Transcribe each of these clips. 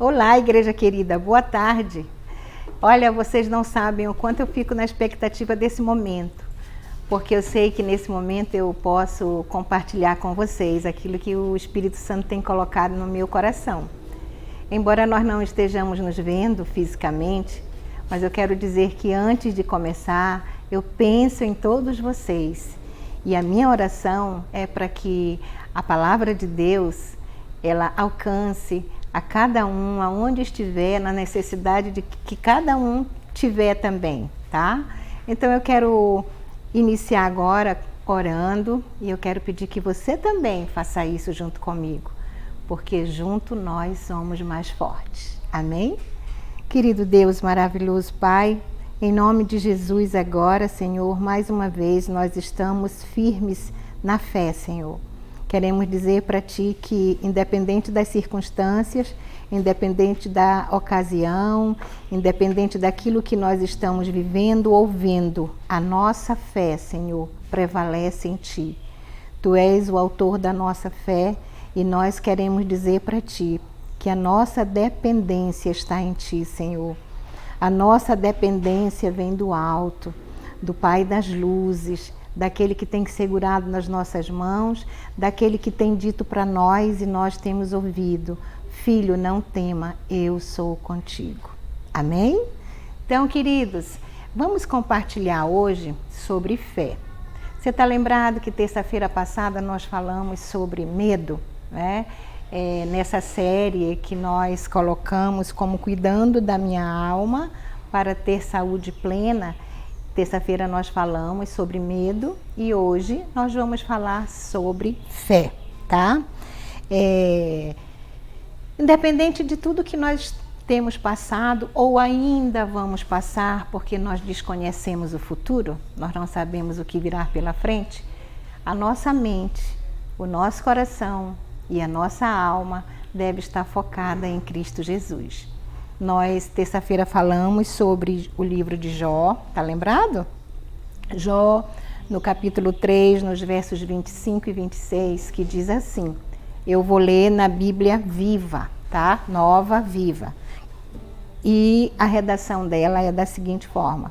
Olá, igreja querida, boa tarde. Olha, vocês não sabem o quanto eu fico na expectativa desse momento, porque eu sei que nesse momento eu posso compartilhar com vocês aquilo que o Espírito Santo tem colocado no meu coração. Embora nós não estejamos nos vendo fisicamente, mas eu quero dizer que antes de começar, eu penso em todos vocês. E a minha oração é para que a palavra de Deus, ela alcance a cada um, aonde estiver, na necessidade de que cada um tiver também, tá? Então eu quero iniciar agora orando e eu quero pedir que você também faça isso junto comigo, porque junto nós somos mais fortes. Amém? Querido Deus maravilhoso Pai, em nome de Jesus agora, Senhor, mais uma vez nós estamos firmes na fé, Senhor. Queremos dizer para Ti que, independente das circunstâncias, independente da ocasião, independente daquilo que nós estamos vivendo ou vendo, a nossa fé, Senhor, prevalece em Ti. Tu és o autor da nossa fé e nós queremos dizer para Ti que a nossa dependência está em Ti, Senhor. A nossa dependência vem do alto, do Pai das luzes, daquele que tem segurado nas nossas mãos, daquele que tem dito para nós e nós temos ouvido: filho, não tema, eu sou contigo. Amém? Então, queridos, vamos compartilhar hoje sobre fé. Você está lembrado que terça-feira passada nós falamos sobre medo, né? Nessa série que nós colocamos como Cuidando da Minha Alma para ter saúde plena. Terça-feira nós falamos sobre medo e hoje nós vamos falar sobre fé, tá? Independente de tudo que nós temos passado ou ainda vamos passar, porque nós desconhecemos o futuro, nós não sabemos o que virá pela frente, a nossa mente, o nosso coração e a nossa alma deve estar focada em Cristo Jesus. Nós, terça-feira, falamos sobre o livro de Jó, tá lembrado? Jó, no capítulo 3, nos versos 25 e 26, que diz assim, eu vou ler na Bíblia Viva, tá? Nova, Viva. E a redação dela é da seguinte forma.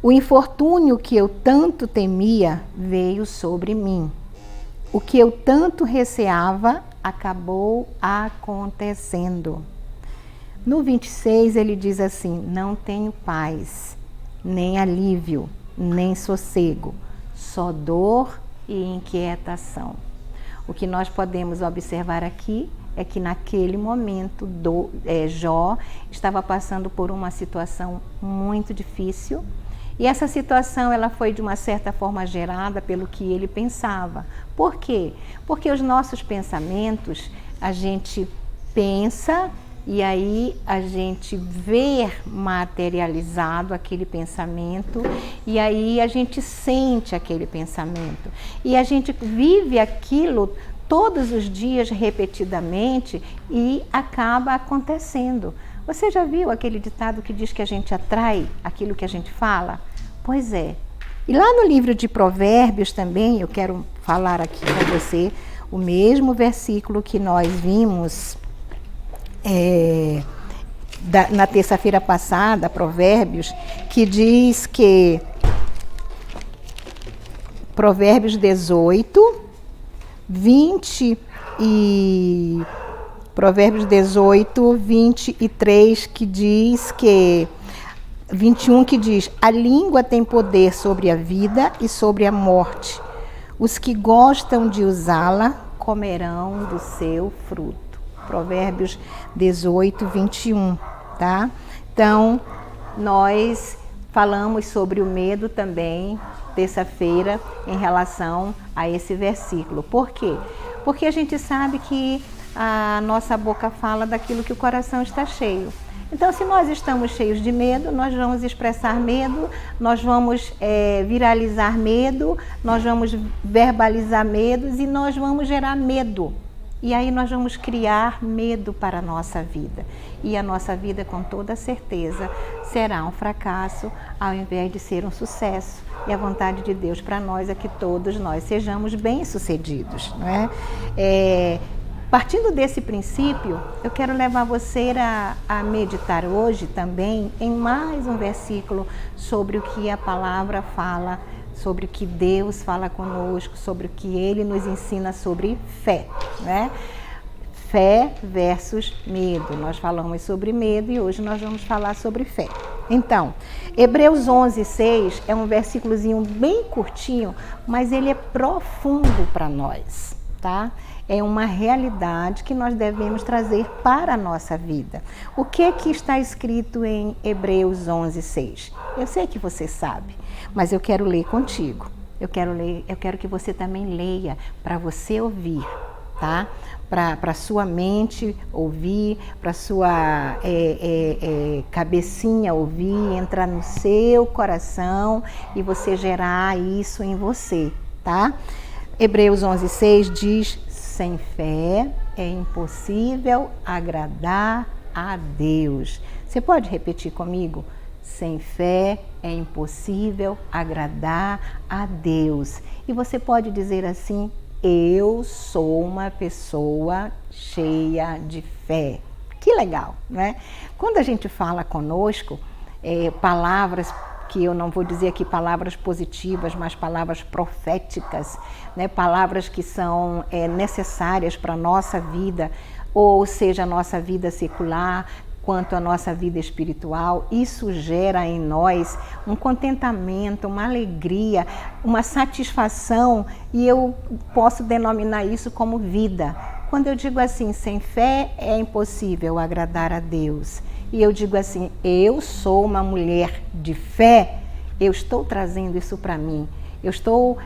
O infortúnio que eu tanto temia veio sobre mim. O que eu tanto receava acabou acontecendo. No 26 ele diz assim, não tenho paz, nem alívio, nem sossego, só dor e inquietação. O que nós podemos observar aqui é que naquele momento Jó estava passando por uma situação muito difícil. E essa situação ela foi de uma certa forma gerada pelo que ele pensava. Por quê? Porque os nossos pensamentos, a gente pensa e aí a gente vê materializado aquele pensamento e aí a gente sente aquele pensamento. E a gente vive aquilo todos os dias repetidamente e acaba acontecendo. Você já viu aquele ditado que diz que a gente atrai aquilo que a gente fala? Pois é. E lá no livro de Provérbios também, eu quero falar aqui com você o mesmo versículo que nós vimos na terça-feira passada, Provérbios, que diz que Provérbios 18, 20 e Provérbios 18, 23, que diz que 21, que diz, a língua tem poder sobre a vida e sobre a morte. Os que gostam de usá-la comerão do seu fruto. Provérbios 18, 21, tá? Então, nós falamos sobre o medo também, terça-feira, em relação a esse versículo. Por quê? Porque a gente sabe que a nossa boca fala daquilo que o coração está cheio. Então, se nós estamos cheios de medo, nós vamos expressar medo, nós vamos viralizar medo, nós vamos verbalizar medos e nós vamos gerar medo. E aí nós vamos criar medo para a nossa vida. E a nossa vida, com toda certeza, será um fracasso ao invés de ser um sucesso. E a vontade de Deus para nós é que todos nós sejamos bem-sucedidos, não é? Partindo desse princípio, eu quero levar você a meditar hoje também em mais um versículo sobre o que a palavra fala, sobre o que Deus fala conosco, sobre o que Ele nos ensina sobre fé, né? Fé versus medo. Nós falamos sobre medo e hoje nós vamos falar sobre fé. Então, Hebreus 11:6 é um versículozinho bem curtinho, mas ele é profundo para nós, tá? É uma realidade que nós devemos trazer para a nossa vida. O que está escrito em Hebreus 11:6? Eu sei que você sabe, mas eu quero ler contigo. Eu quero que você também leia para você ouvir, tá? Para sua mente ouvir, para sua cabecinha ouvir, entrar no seu coração e você gerar isso em você, tá? Hebreus 11:6 diz: sem fé é impossível agradar a Deus. Você pode repetir comigo? Sem fé é impossível agradar a Deus. E você pode dizer assim: eu sou uma pessoa cheia de fé. Que legal, né? Quando a gente fala conosco, palavras que eu não vou dizer aqui palavras positivas, mas palavras proféticas, né? Palavras que são necessárias para a nossa vida, ou seja, a nossa vida secular, quanto a nossa vida espiritual, isso gera em nós um contentamento, uma alegria, uma satisfação, e eu posso denominar isso como vida. Quando eu digo assim, sem fé é impossível agradar a Deus, e eu digo assim, eu sou uma mulher de fé, eu estou trazendo isso para mim. Eu estou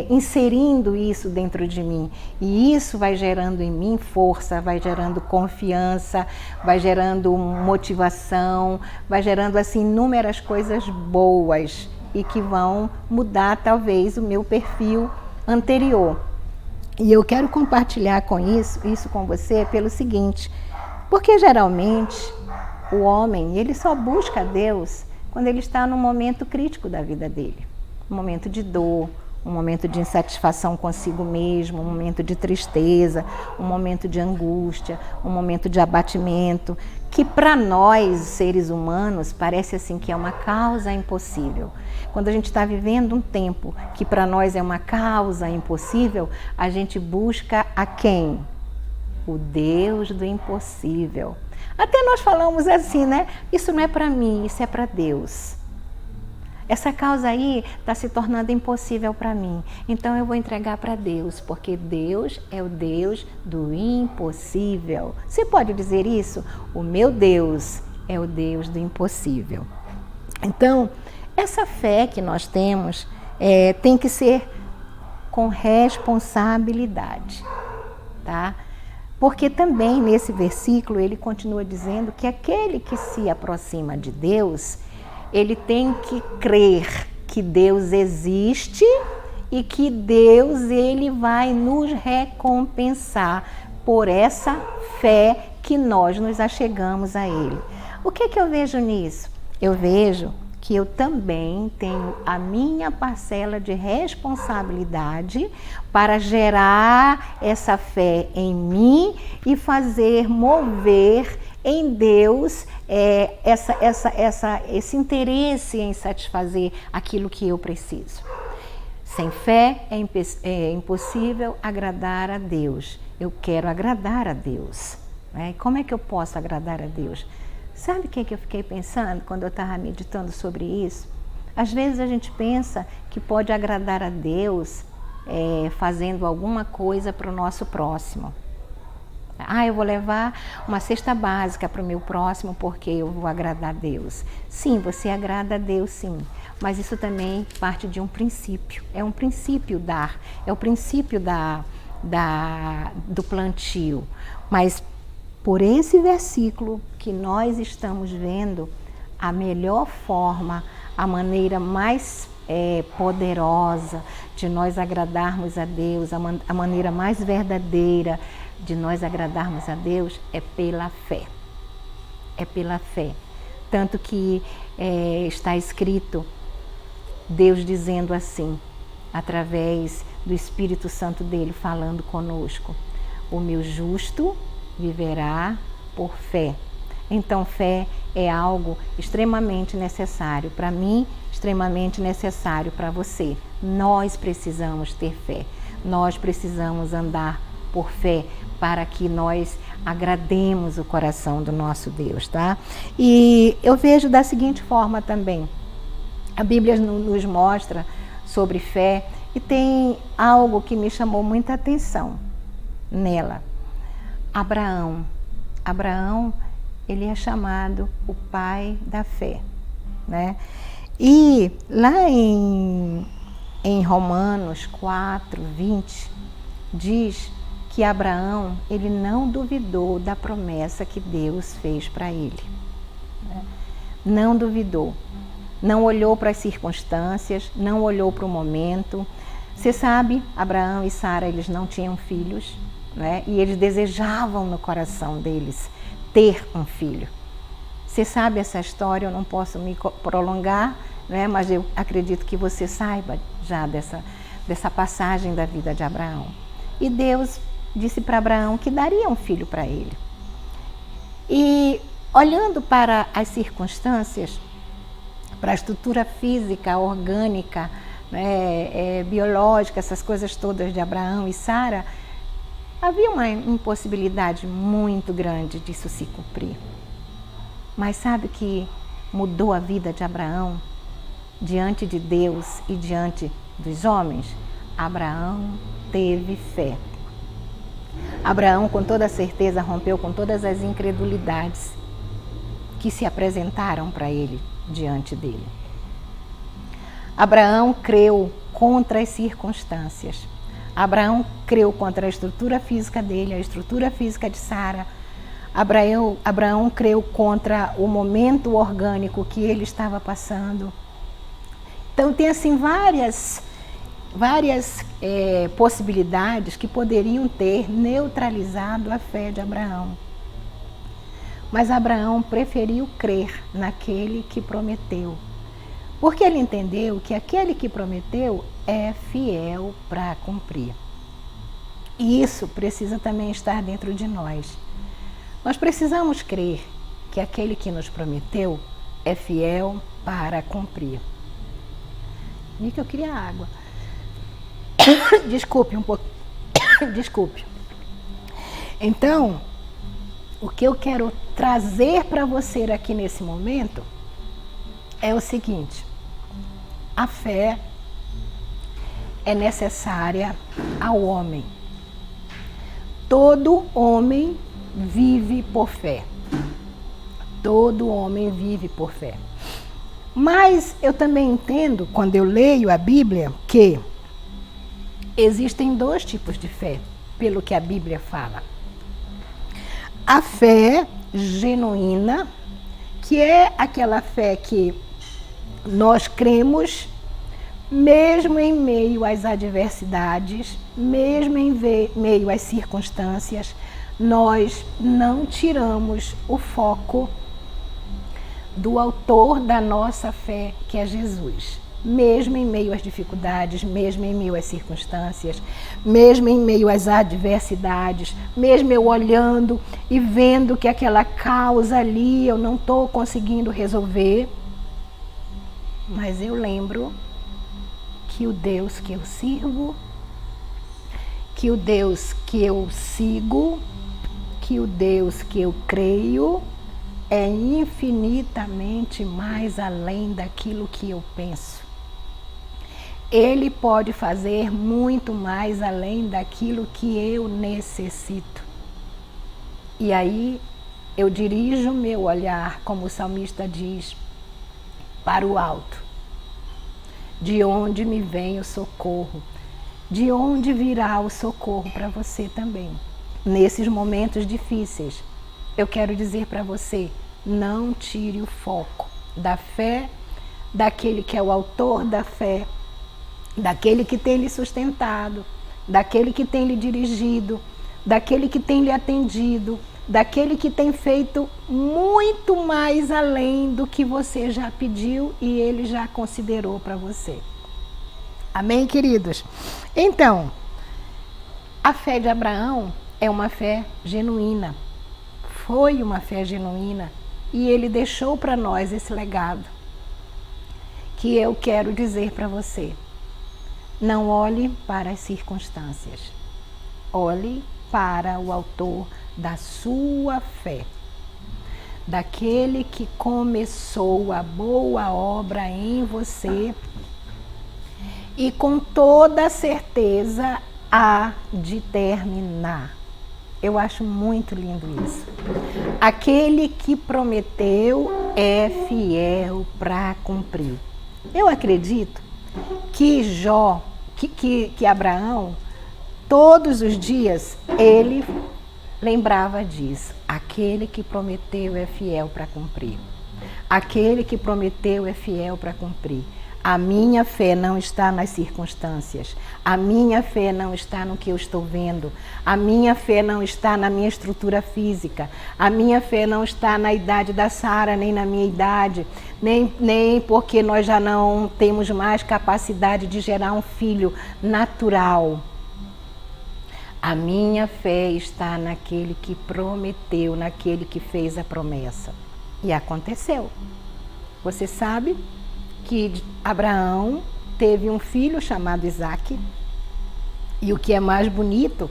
inserindo isso dentro de mim e isso vai gerando em mim força, vai gerando confiança, vai gerando motivação, vai gerando assim inúmeras coisas boas e que vão mudar talvez o meu perfil anterior. E eu quero compartilhar com isso com você pelo seguinte, porque geralmente o homem ele só busca Deus quando ele está num momento crítico da vida dele. Um momento de dor, um momento de insatisfação consigo mesmo, um momento de tristeza, um momento de angústia, um momento de abatimento, que para nós, seres humanos, parece assim que é uma causa impossível. Quando a gente está vivendo um tempo que para nós é uma causa impossível, a gente busca a quem? O Deus do impossível. Até nós falamos assim, né? Isso não é para mim, isso é para Deus. Essa causa aí está se tornando impossível para mim, então eu vou entregar para Deus, porque Deus é o Deus do impossível. Você pode dizer isso? O meu Deus é o Deus do impossível. Então, essa fé que nós temos tem que ser com responsabilidade, tá? Porque também nesse versículo ele continua dizendo que aquele que se aproxima de Deus, ele tem que crer que Deus existe e que Deus ele vai nos recompensar por essa fé que nós nos achegamos a Ele. O que eu vejo nisso? Eu vejo que eu também tenho a minha parcela de responsabilidade para gerar essa fé em mim e fazer mover em Deus esse interesse em satisfazer aquilo que eu preciso. Sem fé é impossível agradar a Deus. Eu quero agradar a Deus. Né? Como é que eu posso agradar a Deus? Sabe o que eu fiquei pensando quando eu estava meditando sobre isso? Às vezes a gente pensa que pode agradar a Deus fazendo alguma coisa para o nosso próximo. Eu vou levar uma cesta básica para o meu próximo porque eu vou agradar a Deus. Sim, você agrada a Deus, sim. Mas isso também parte de um princípio. É um princípio dar. É o princípio do plantio. Mas por esse versículo que nós estamos vendo, a melhor forma, a maneira mais poderosa de nós agradarmos a Deus, a maneira mais verdadeira de nós agradarmos a Deus é pela fé. É pela fé. Tanto que está escrito, Deus dizendo assim, através do Espírito Santo dele falando conosco. o meu justo viverá por fé. Então, fé é algo extremamente necessário para mim, extremamente necessário para você. Nós precisamos ter fé, nós precisamos andar por fé para que nós agrademos o coração do nosso Deus, tá? E eu vejo da seguinte forma também, a Bíblia nos mostra sobre fé e tem algo que me chamou muita atenção nela. Abraão, ele é chamado o pai da fé, né? E lá em Romanos 4:20 diz que Abraão, ele não duvidou da promessa que Deus fez para ele, né? Não duvidou, não olhou para as circunstâncias, não olhou para o momento. Você sabe, Abraão e Sara, eles não tinham filhos, né? E eles desejavam no coração deles ter um filho. Você sabe essa história, eu não posso me prolongar, né? Mas eu acredito que você saiba já dessa passagem da vida de Abraão. E Deus disse para Abraão que daria um filho para ele. E olhando para as circunstâncias, para a estrutura física, orgânica, né, biológica, essas coisas todas de Abraão e Sara, havia uma impossibilidade muito grande disso se cumprir. Mas sabe o que mudou a vida de Abraão diante de Deus e diante dos homens? Abraão teve fé. Abraão, com toda certeza, rompeu com todas as incredulidades que se apresentaram para ele diante dele. Abraão creu contra as circunstâncias. Abraão creu contra a estrutura física dele, a estrutura física de Sara. Abraão creu contra o momento orgânico que ele estava passando. Então tem assim várias possibilidades que poderiam ter neutralizado a fé de Abraão. Mas Abraão preferiu crer naquele que prometeu, porque ele entendeu que aquele que prometeu é fiel para cumprir. E isso precisa também estar dentro de nós. Nós precisamos crer que aquele que nos prometeu é fiel para cumprir. E que eu queria água. Desculpe um pouco. Desculpe. Então, o que eu quero trazer para você aqui nesse momento é o seguinte: a fé é necessária ao homem. Todo homem vive por fé. Todo homem vive por fé. Mas eu também entendo, quando eu leio a Bíblia, que existem dois tipos de fé, pelo que a Bíblia fala. A fé genuína, que é aquela fé que nós cremos, mesmo em meio às adversidades, mesmo em meio às circunstâncias, nós não tiramos o foco do autor da nossa fé, que é Jesus. Mesmo em meio às dificuldades, mesmo em meio às circunstâncias, mesmo em meio às adversidades, mesmo eu olhando e vendo que aquela causa ali eu não estou conseguindo resolver, mas eu lembro que o Deus que eu sirvo, que o Deus que eu sigo, que o Deus que eu creio é infinitamente mais além daquilo que eu penso. Ele pode fazer muito mais além daquilo que eu necessito. E aí eu dirijo o meu olhar, como o salmista diz, para o alto. De onde me vem o socorro? De onde virá o socorro para você também? Nesses momentos difíceis, eu quero dizer para você, não tire o foco da fé, daquele que é o autor da fé, daquele que tem lhe sustentado, daquele que tem lhe dirigido, daquele que tem lhe atendido, daquele que tem feito muito mais além do que você já pediu e ele já considerou para você. Amém, queridos? Então, a fé de Abraão é uma fé genuína. Foi uma fé genuína e ele deixou para nós esse legado que eu quero dizer para você. Não olhe para as circunstâncias. Olhe para o autor da sua fé. Daquele que começou a boa obra em você e com toda certeza há de terminar. Eu acho muito lindo isso. Aquele que prometeu é fiel para cumprir. Eu acredito que Abraão, todos os dias, ele lembrava disso. Aquele que prometeu é fiel para cumprir. Aquele que prometeu é fiel para cumprir. A minha fé não está nas circunstâncias. A minha fé não está no que eu estou vendo. A minha fé não está na minha estrutura física. A minha fé não está na idade da Sara, nem na minha idade. Nem porque nós já não temos mais capacidade de gerar um filho natural. A minha fé está naquele que prometeu, naquele que fez a promessa. E aconteceu. Você sabe que Abraão teve um filho chamado Isaque. E o que é mais bonito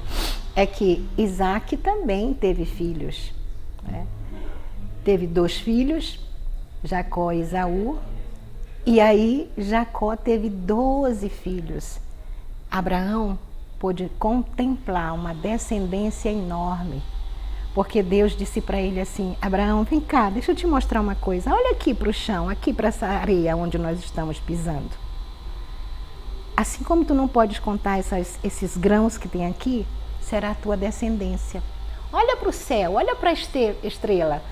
é que Isaque também teve filhos, né? Teve 2 filhos, Jacó e Esaú. E aí Jacó teve 12 filhos. Abraão pôde contemplar uma descendência enorme. Porque Deus disse para ele assim: Abraão, vem cá, deixa eu te mostrar uma coisa. Olha aqui para o chão, aqui para essa areia onde nós estamos pisando. Assim como tu não podes contar esses grãos que tem aqui, será a tua descendência. Olha para o céu, olha para a estrela.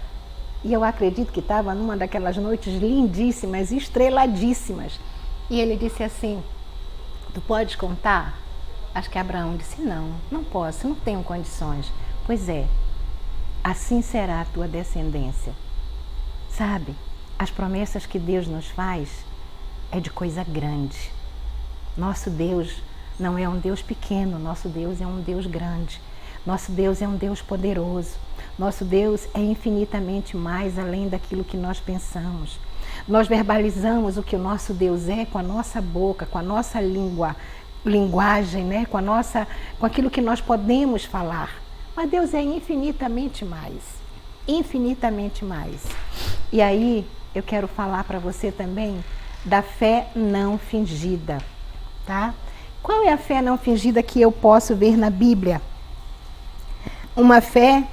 E eu acredito que estava numa daquelas noites lindíssimas, estreladíssimas. E ele disse assim: tu podes contar? Acho que Abraão disse: não posso, não tenho condições. Pois é. Assim será a tua descendência. Sabe, as promessas que Deus nos faz é de coisa grande. Nosso Deus não é um Deus pequeno, nosso Deus é um Deus grande. Nosso Deus é um Deus poderoso. Nosso Deus é infinitamente mais além daquilo que nós pensamos. Nós verbalizamos o que o nosso Deus é com a nossa boca, com a nossa linguagem, né? com aquilo que nós podemos falar. Mas Deus é infinitamente mais. Infinitamente mais. E aí, eu quero falar para você também da fé não fingida, tá? Qual é a fé não fingida que eu posso ver na Bíblia? Uma fé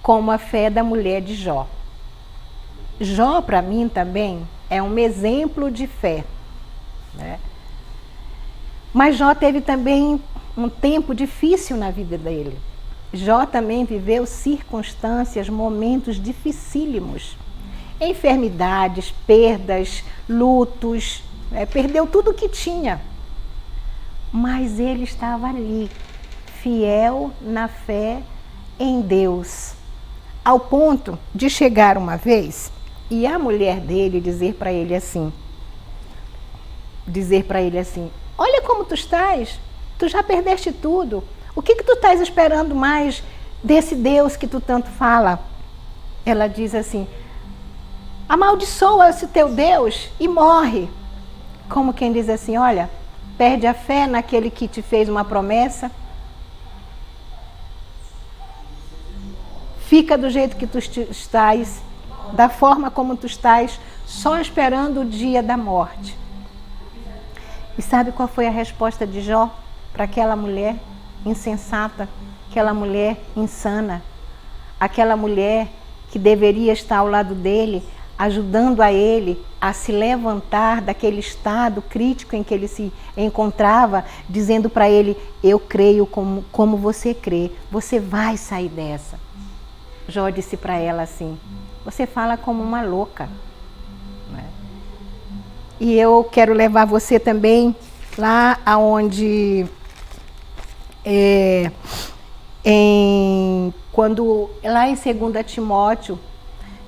como a fé da mulher de Jó. Jó, para mim, também é um exemplo de fé, né? Mas Jó teve também um tempo difícil na vida dele. Jó também viveu circunstâncias, momentos dificílimos. Enfermidades, perdas, lutos, perdeu tudo o que tinha. Mas ele estava ali, fiel na fé em Deus. Ao ponto de chegar uma vez e a mulher dele dizer para ele assim, olha como tu estás. Tu já perdeste tudo. O que tu estás esperando mais desse Deus que tu tanto fala? Ela diz assim: amaldiçoa esse teu Deus e morre. Como quem diz assim: olha, perde a fé naquele que te fez uma promessa. Fica do jeito que tu estás, da forma como tu estás, só esperando o dia da morte. E sabe qual foi a resposta de Jó para aquela mulher insensata, aquela mulher insana, aquela mulher que deveria estar ao lado dele, ajudando a ele a se levantar daquele estado crítico em que ele se encontrava, dizendo para ele: eu creio como você crê, você vai sair dessa. Jó disse para ela assim: você fala como uma louca. E eu quero levar você também lá aonde lá em 2 Timóteo,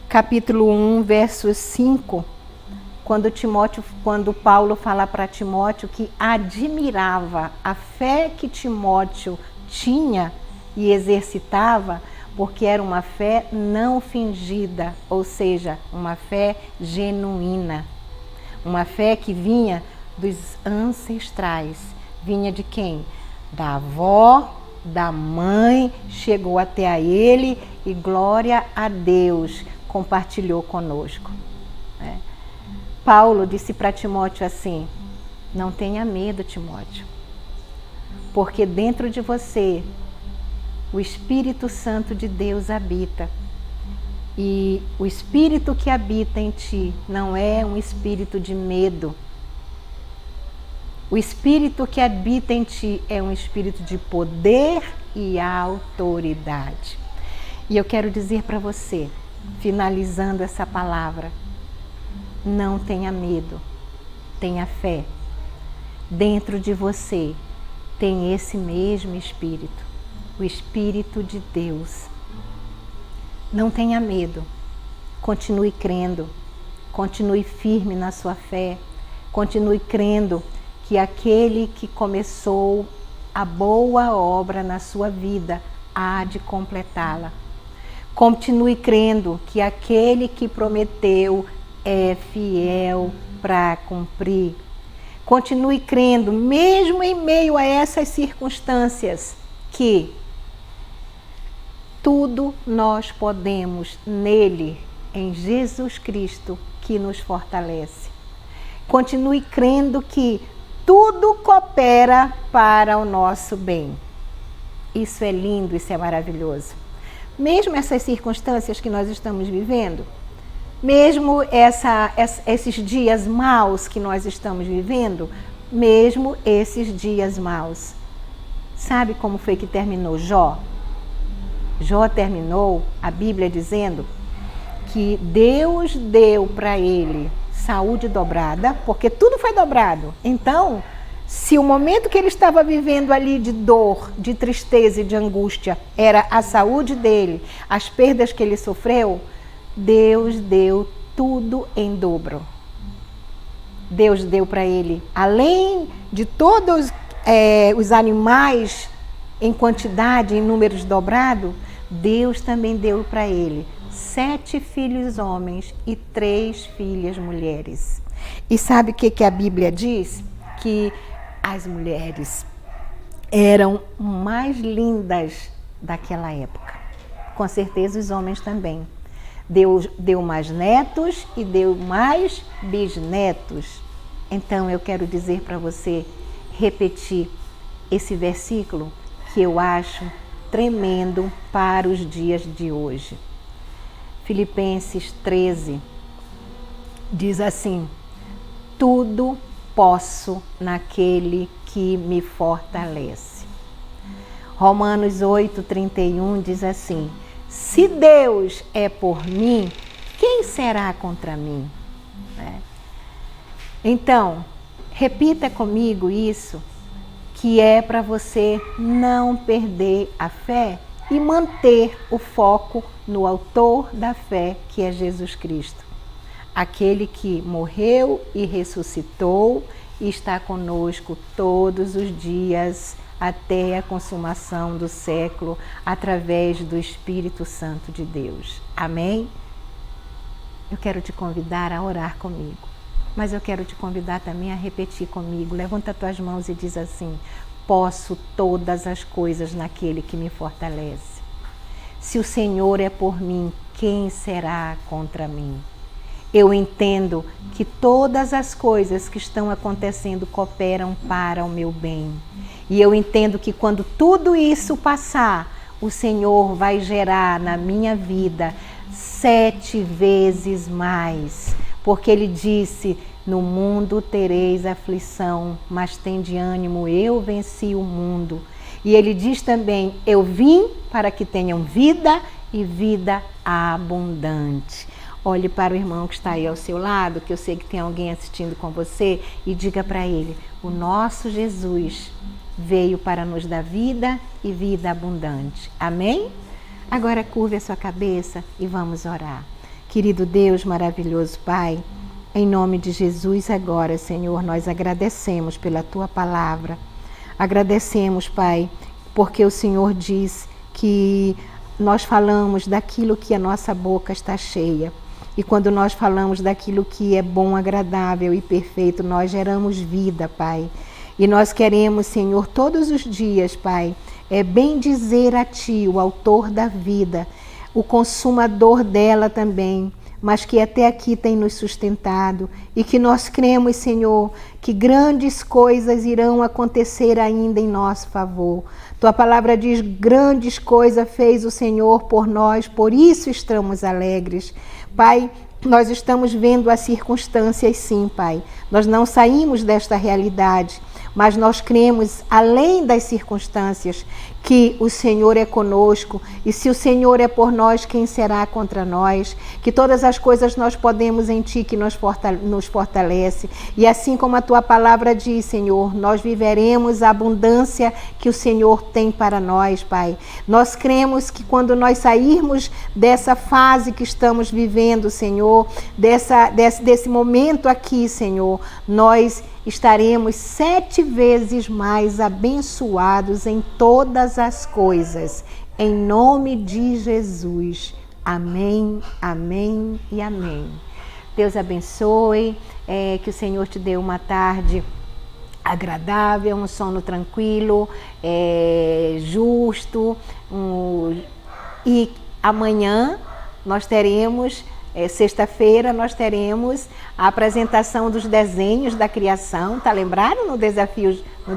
capítulo 1, verso 5, quando Paulo fala para Timóteo que admirava a fé que Timóteo tinha e exercitava, porque era uma fé não fingida, ou seja, uma fé genuína. Uma fé que vinha dos ancestrais. Vinha de quem? Da avó, da mãe, chegou até a ele e glória a Deus, compartilhou conosco. Paulo disse para Timóteo assim: não tenha medo, Timóteo, porque dentro de você o Espírito Santo de Deus habita. E o Espírito que habita em ti não é um espírito de medo. O Espírito que habita em ti é um espírito de poder e autoridade. E eu quero dizer para você, finalizando essa palavra, não tenha medo, tenha fé. Dentro de você tem esse mesmo Espírito, o Espírito de Deus. Não tenha medo, continue crendo, continue firme na sua fé, continue crendo que aquele que começou a boa obra na sua vida há de completá-la. Continue crendo que aquele que prometeu é fiel para cumprir. Continue crendo, mesmo em meio a essas circunstâncias, que tudo nós podemos nele, em Jesus Cristo, que nos fortalece. Continue crendo que tudo coopera para o nosso bem. Isso é lindo, isso é maravilhoso. Mesmo essas circunstâncias que nós estamos vivendo, mesmo esses dias maus que nós estamos vivendo, mesmo esses dias maus. Sabe como foi que terminou Jó? Jó terminou a Bíblia dizendo que Deus deu para ele saúde dobrada, porque tudo foi dobrado. Então, se o momento que ele estava vivendo ali de dor, de tristeza e de angústia era a saúde dele, as perdas que ele sofreu, Deus deu tudo em dobro. Deus deu para ele, além de todos os animais em quantidade, em números dobrados, Deus também deu para ele 7 filhos homens e 3 filhas mulheres. E sabe o que a Bíblia diz? Que as mulheres eram mais lindas daquela época. Com certeza os homens também. Deus deu mais netos e deu mais bisnetos. Então eu quero dizer para você, repetir esse versículo que eu acho tremendo para os dias de hoje. Filipenses 13 diz assim: tudo posso naquele que me fortalece. Romanos 8:31 diz assim: se Deus é por mim, quem será contra mim? Então, repita comigo isso, que é para você não perder a fé e manter o foco no autor da fé, que é Jesus Cristo. Aquele que morreu e ressuscitou e está conosco todos os dias até a consumação do século, através do Espírito Santo de Deus. Amém? Eu quero te convidar a orar comigo, mas eu quero te convidar também a repetir comigo. Levanta as tuas mãos e diz assim: posso todas as coisas naquele que me fortalece. Se o Senhor é por mim, quem será contra mim? Eu entendo que todas as coisas que estão acontecendo cooperam para o meu bem. E eu entendo que quando tudo isso passar, o Senhor vai gerar na minha vida 7 vezes mais. Porque Ele disse: no mundo tereis aflição, mas tende ânimo, eu venci o mundo. E Ele diz também: eu vim para que tenham vida e vida abundante. Olhe para o irmão que está aí ao seu lado, que eu sei que tem alguém assistindo com você, e diga para ele: o nosso Jesus veio para nos dar vida e vida abundante. Amém? Agora curve a sua cabeça e vamos orar. Querido Deus, maravilhoso Pai, Em nome de Jesus agora, Senhor, nós agradecemos pela Tua palavra. Agradecemos, Pai, porque o Senhor diz que nós falamos daquilo que a nossa boca está cheia. E quando nós falamos daquilo que é bom, agradável e perfeito, nós geramos vida, Pai. E nós queremos, Senhor, todos os dias, Pai, bem dizer a Ti, o autor da vida, o consumador dela também, mas que até aqui tem nos sustentado e que nós cremos, Senhor, que grandes coisas irão acontecer ainda em nosso favor. Tua palavra diz, grandes coisas fez o Senhor por nós, por isso estamos alegres. Pai, nós estamos vendo as circunstâncias sim, Pai. Nós não saímos desta realidade, mas nós cremos, além das circunstâncias, que o Senhor é conosco, e se o Senhor é por nós, quem será contra nós? Que todas as coisas nós podemos em Ti, que nos fortalece. E assim como a Tua palavra diz, Senhor, nós viveremos a abundância que o Senhor tem para nós, Pai. Nós cremos que quando nós sairmos dessa fase que estamos vivendo, Senhor, desse momento aqui, Senhor, nós estaremos 7 vezes mais abençoados em todas as coisas. Em nome de Jesus. Amém, amém e amém. Deus abençoe, que o Senhor te dê uma tarde agradável, um sono tranquilo, justo. E amanhã nós teremos... sexta-feira nós teremos a apresentação dos desenhos da criação, tá lembrado no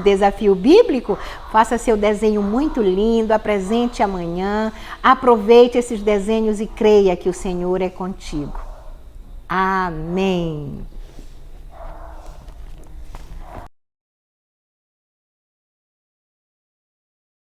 desafio bíblico? Faça seu desenho muito lindo, apresente amanhã, aproveite esses desenhos e creia que o Senhor é contigo. Amém.